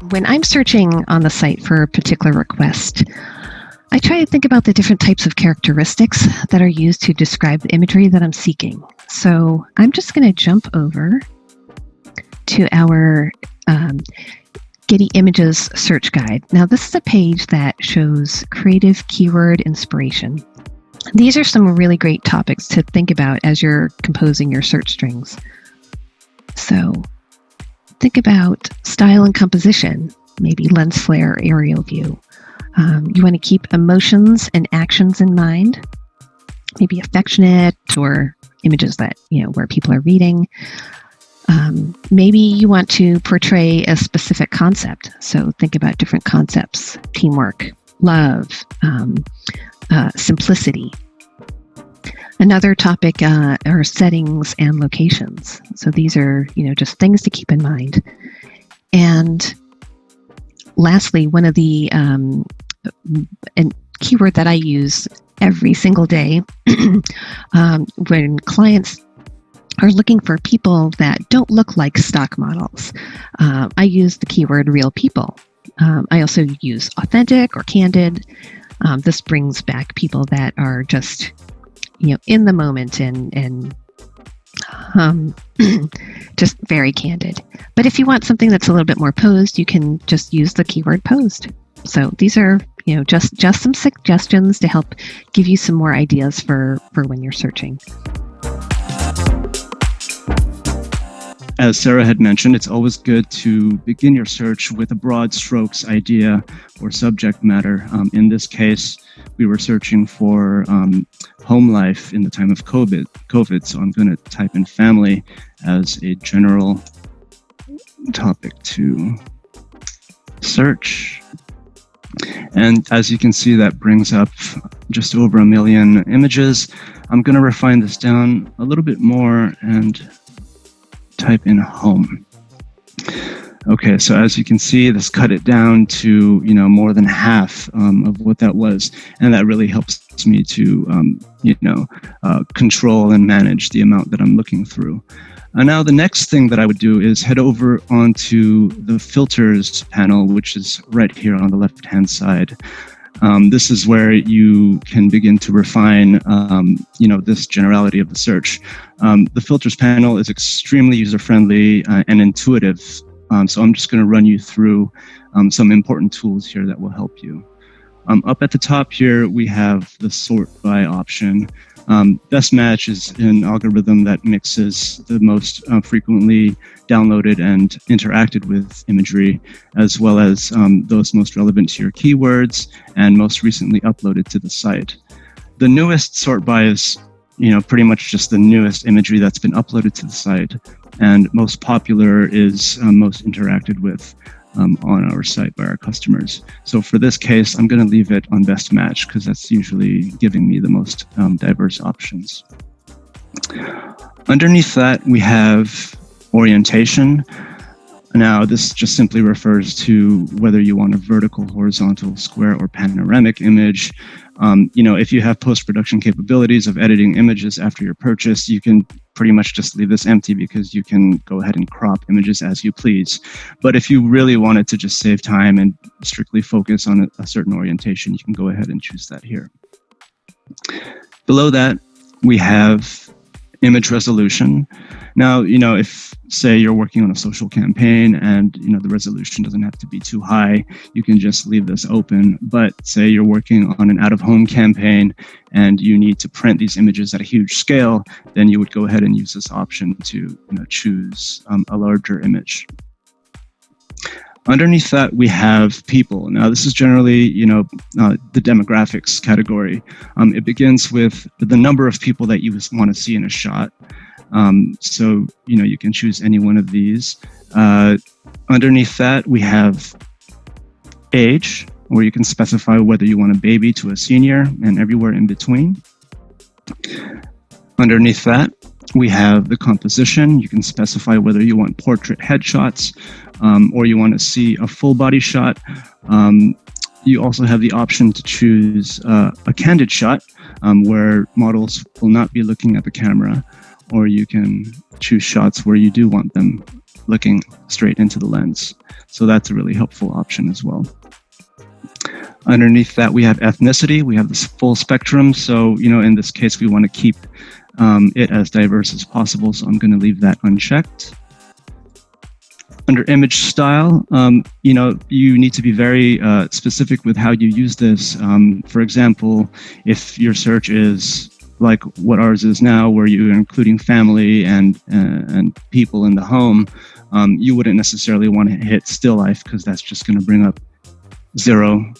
When I'm searching on the site for a particular request, I try to think about the different types of characteristics that are used to describe the imagery that I'm seeking. So I'm just going to jump over to our Getty Images search guide. Now, this is a page that shows creative keyword inspiration. These are some really great topics to think about as you're composing your search strings. So think about style and composition, maybe lens flare or aerial view. You want to keep emotions and actions in mind, maybe affectionate or images that, where people are reading. Maybe you want to portray a specific concept. So think about different concepts: teamwork, love, simplicity. Another topic are settings and locations. So these are, just things to keep in mind. And lastly, one of the keyword that I use every single day when clients are looking for people that don't look like stock models, I use the keyword real people. I also use authentic or candid. This brings back people that are just in the moment and just very candid. But if you want something that's a little bit more posed, you can just use the keyword posed. So these are, just some suggestions to help give you some more ideas for when you're searching. As Sarah had mentioned, it's always good to begin your search with a broad strokes idea or subject matter. In this case, we were searching for home life in the time of COVID. So I'm going to type in family as a general topic to search. And as you can see, that brings up just over 1 million images. I'm going to refine this down a little bit more and type in home. Okay, so as you can see, this cut it down to more than half of what that was, and that really helps me to control and manage the amount that I'm looking through. Now the next thing that I would do is head over onto the filters panel, which is right here on the left-hand side. This is where you can begin to refine, this generality of the search. The filters panel is extremely user-friendly and intuitive. So I'm just going to run you through some important tools here that will help you. Up at the top here, we have the sort by option. Best Match is an algorithm that mixes the most frequently downloaded and interacted with imagery, as well as those most relevant to your keywords and most recently uploaded to the site. The newest sort by is, pretty much just the newest imagery that's been uploaded to the site, and most popular is most interacted with on our site by our customers. So for this case, I'm going to leave it on Best Match because that's usually giving me the most diverse options. Underneath that, we have orientation. Now, this just simply refers to whether you want a vertical, horizontal, square, or panoramic image. If you have post-production capabilities of editing images after your purchase, you can pretty much just leave this empty because you can go ahead and crop images as you please. But if you really wanted to just save time and strictly focus on a certain orientation, you can go ahead and choose that here. Below that, we have image resolution. Now, if say you're working on a social campaign and the resolution doesn't have to be too high, you can just leave this open. But say you're working on an out-of-home campaign and you need to print these images at a huge scale, then you would go ahead and use this option to choose a larger image. Underneath that, we have people. Now, this is generally, the demographics category. It begins with the number of people that you want to see in a shot. So, you can choose any one of these. Underneath that, we have age, where you can specify whether you want a baby to a senior and everywhere in between. Underneath that, we have the composition. You can specify whether you want portrait headshots or you want to see a full body shot. You also have the option to choose a candid shot where models will not be looking at the camera, or you can choose shots where you do want them looking straight into the lens. So that's a really helpful option as well. Underneath that, we have ethnicity. We have this full spectrum. So, in this case, we want to keep it as diverse as possible. So I'm going to leave that unchecked. Under image style, you need to be very specific with how you use this. For example, if your search is like what ours is now, where you're including family and people in the home, you wouldn't necessarily want to hit still life, because that's just going to bring up 0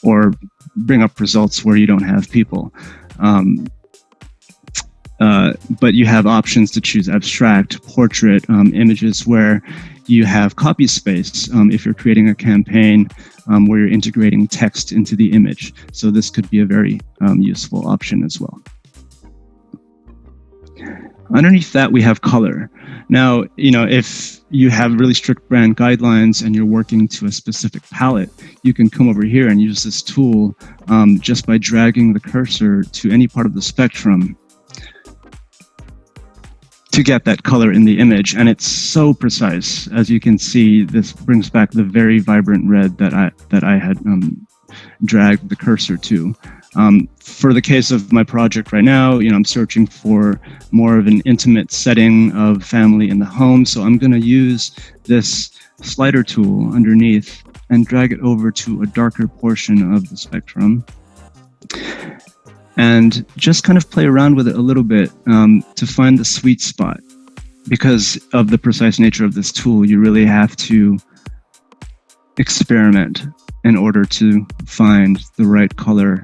or bring up results where you don't have people. But you have options to choose abstract, portrait, images where you have copy space if you're creating a campaign where you're integrating text into the image. So this could be a very useful option as well. Underneath that, we have color. Now, if you have really strict brand guidelines and you're working to a specific palette, you can come over here and use this tool just by dragging the cursor to any part of the spectrum to get that color in the image. And it's so precise. As you can see, this brings back the very vibrant red that I had dragged the cursor to. For the case of my project right now, I'm searching for more of an intimate setting of family in the home. So I'm going to use this slider tool underneath and drag it over to a darker portion of the spectrum. And just kind of play around with it a little bit to find the sweet spot. Because of the precise nature of this tool, you really have to experiment in order to find the right color,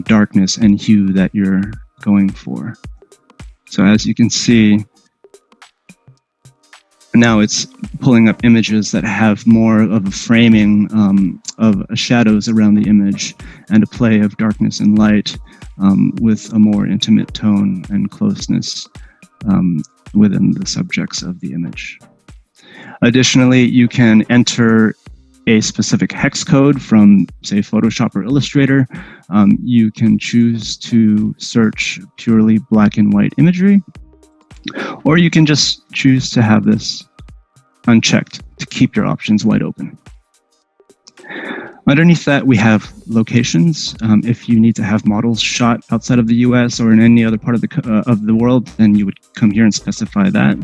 darkness, and hue that you're going for. So as you can see, now it's pulling up images that have more of a framing of shadows around the image and a play of darkness and light with a more intimate tone and closeness within the subjects of the image. Additionally, you can enter a specific hex code from, say, Photoshop or Illustrator. You can choose to search purely black and white imagery, or you can just choose to have this unchecked to keep your options wide open. Underneath that, we have locations. If you need to have models shot outside of the US or in any other part of the world, then you would come here and specify that.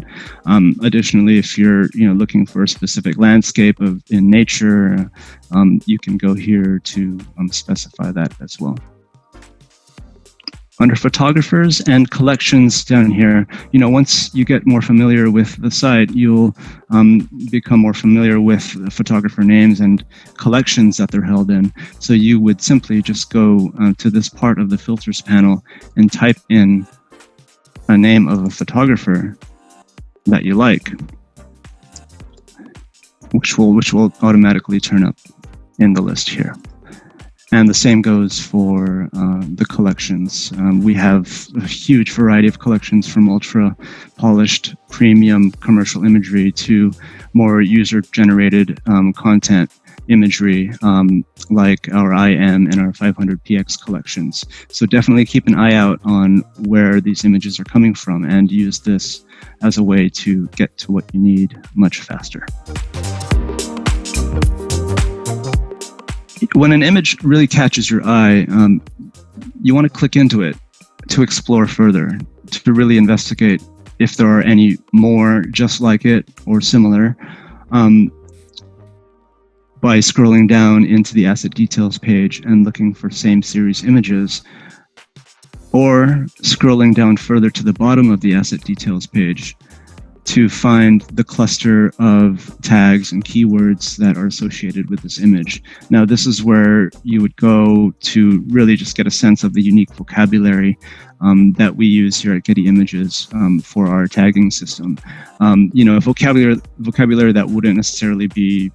Additionally, if you're looking for a specific landscape in nature, you can go here to specify that as well. Under photographers and collections down here, once you get more familiar with the site, you'll become more familiar with photographer names and collections that they're held in. So you would simply just go to this part of the filters panel and type in a name of a photographer that you like, which will automatically turn up in the list here. And the same goes for the collections. We have a huge variety of collections, from ultra polished premium commercial imagery to more user-generated content imagery, like our IM and our 500px collections. So definitely keep an eye out on where these images are coming from and use this as a way to get to what you need much faster. When an image really catches your eye, you want to click into it to explore further, to really investigate if there are any more just like it or similar, by scrolling down into the asset details page and looking for same series images, or scrolling down further to the bottom of the asset details page to find the cluster of tags and keywords that are associated with this image. Now, this is where you would go to really just get a sense of the unique vocabulary that we use here at Getty Images for our tagging system. Vocabulary that wouldn't necessarily be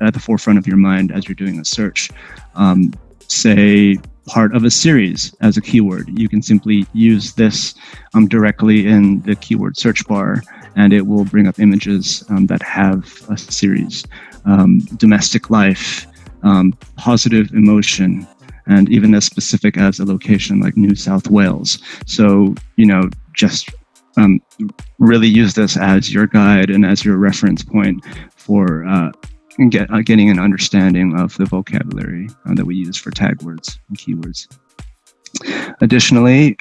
at the forefront of your mind as you're doing a search. Say, part of a series as a keyword. You can simply use this directly in the keyword search bar, and it will bring up images that have a series. Domestic life, positive emotion, and even as specific as a location like New South Wales. So, just really use this as your guide and as your reference point for getting an understanding of the vocabulary that we use for tag words and keywords. Additionally,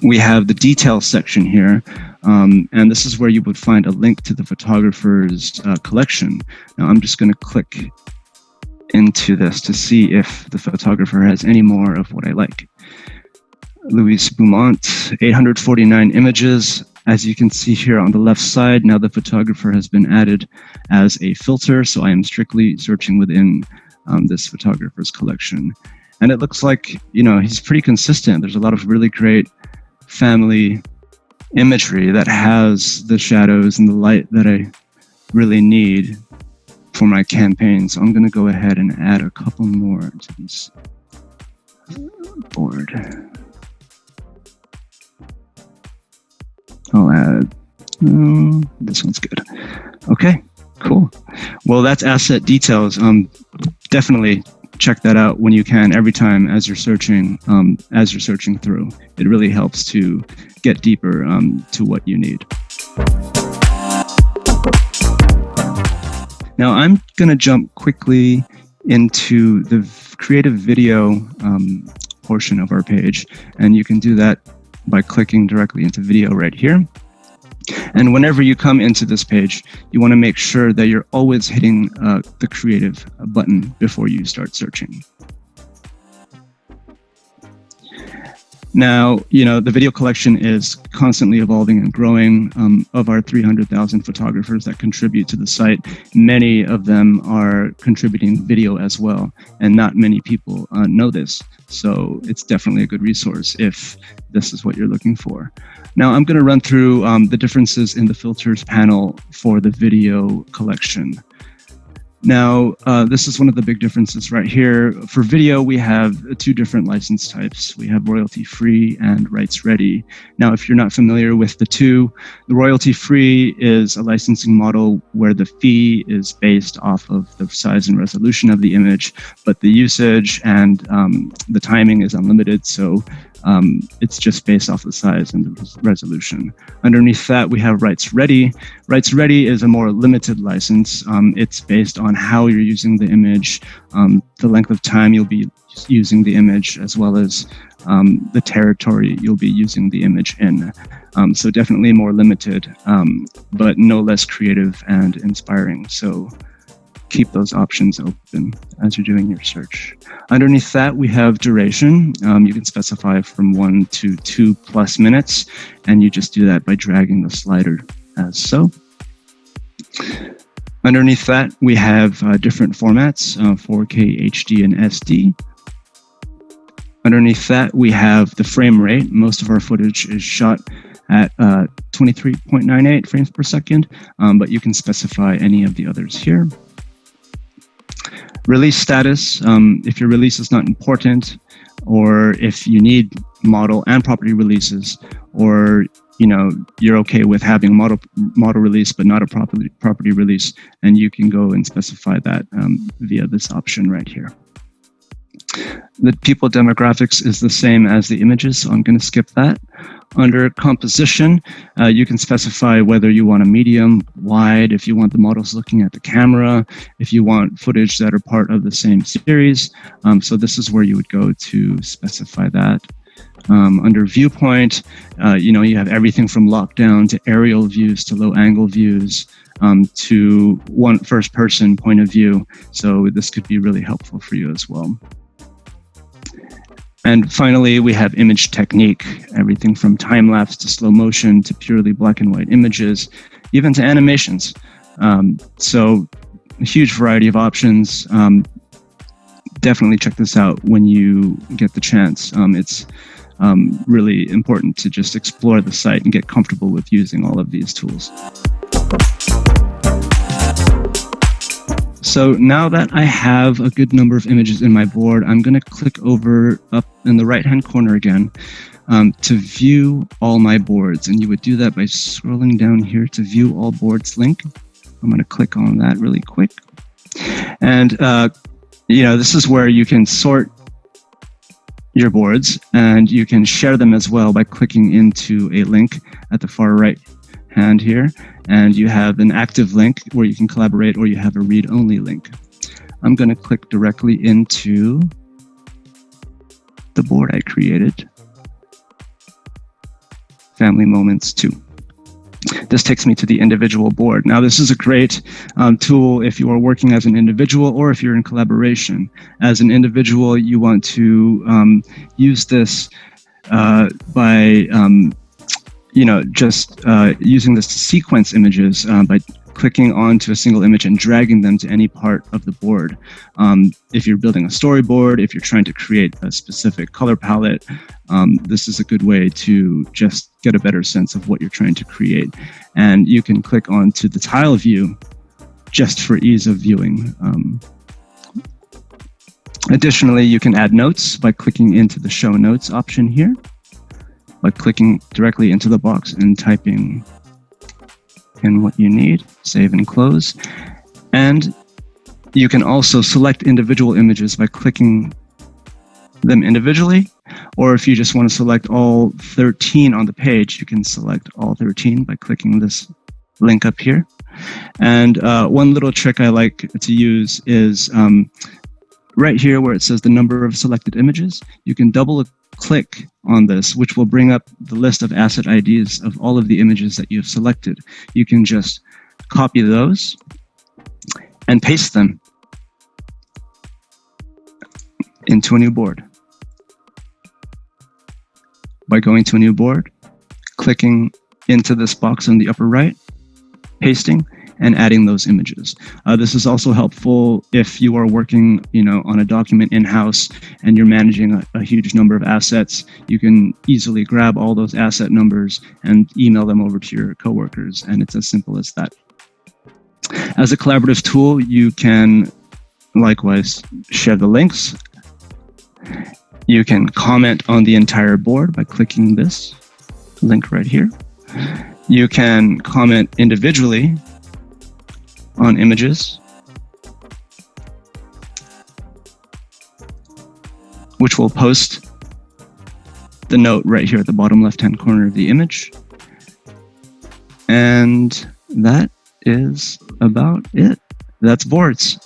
we have the details section here, and this is where you would find a link to the photographer's collection. Now I'm just going to click into this to see if the photographer has any more of what I like. Louis Beaumont, 849 images. As you can see here on the left side, now the photographer has been added as a filter, so I am strictly searching within this photographer's collection. And it looks like, he's pretty consistent. There's a lot of really great family imagery that has the shadows and the light that I really need for my campaign. So I'm going to go ahead and add a couple more to this board. I'll add, this one's good. Okay, cool. Well, that's asset details. Definitely check that out when you can, every time as you're searching through. It really helps to get deeper to what you need. Now I'm going to jump quickly into the creative video portion of our page, and you can do that by clicking directly into video right here. And whenever you come into this page, you want to make sure that you're always hitting the creative button before you start searching. Now, the video collection is constantly evolving and growing. Of our 300,000 photographers that contribute to the site, many of them are contributing video as well, and not many people know this. So it's definitely a good resource if this is what you're looking for. Now I'm going to run through the differences in the filters panel for the video collection. Now, this is one of the big differences right here. For video, we have two different license types. We have royalty-free and rights-ready. Now, if you're not familiar with the two, the royalty-free is a licensing model where the fee is based off of the size and resolution of the image, but the usage and the timing is unlimited, so it's just based off the size and the resolution. Underneath that, we have rights ready. Rights ready is a more limited license. It's based on how you're using the image, the length of time you'll be using the image, as well as the territory you'll be using the image in. So definitely more limited, but no less creative and inspiring. So keep those options open as you're doing your search. Underneath that, we have duration. You can specify from 1 to 2+ minutes, and you just do that by dragging the slider as so. Underneath that, we have different formats, 4K, HD, and SD. Underneath that, we have the frame rate. Most of our footage is shot at 23.98 frames per second, but you can specify any of the others here. Release status, if your release is not important, or if you need model and property releases, or you're okay with having model release but not a property release, and you can go and specify that via this option right here. The people demographics is the same as the images, so I'm going to skip that. Under composition, you can specify whether you want a medium, wide, if you want the models looking at the camera, if you want footage that are part of the same series. So this is where you would go to specify that. Under viewpoint, you have everything from lockdown to aerial views to low angle views to one first person point of view. So this could be really helpful for you as well. And finally, we have image technique, everything from time-lapse to slow motion to purely black and white images, even to animations. So a huge variety of options. Definitely check this out when you get the chance. It's really important to just explore the site and get comfortable with using all of these tools. So now that I have a good number of images in my board, I'm going to click over up in the right-hand corner again to view all my boards. And you would do that by scrolling down here to view all boards link. I'm going to click on that really quick. And, this is where you can sort your boards, and you can share them as well by clicking into a link at the far right hand here, and you have an active link where you can collaborate, or you have a read-only link. I'm going to click directly into the board I created, Family Moments 2. This takes me to the individual board. Now, this is a great tool if you are working as an individual or if you're in collaboration. As an individual, you want to use this by using this to sequence images by clicking onto a single image and dragging them to any part of the board. If you're building a storyboard, if you're trying to create a specific color palette, this is a good way to just get a better sense of what you're trying to create. And you can click onto the tile view just for ease of viewing. Additionally, you can add notes by clicking into the Show Notes option here, by clicking directly into the box and typing in what you need, save and close. And you can also select individual images by clicking them individually, or if you just want to select all 13 on the page, you can select all 13 by clicking this link up here. And one little trick I like to use is right here where it says the number of selected images, you can double click on this, which will bring up the list of asset IDs of all of the images that you have selected. You can just copy those and paste them into a new board. By going to a new board, clicking into this box on the upper right, pasting, and adding those images. This is also helpful if you are working, on a document in-house and you're managing a huge number of assets. You can easily grab all those asset numbers and email them over to your coworkers, and it's as simple as that. As a collaborative tool, you can likewise share the links. You can comment on the entire board by clicking this link right here. You can comment individually on images, which will post the note right here at the bottom left-hand corner of the image. And that is about it. That's boards.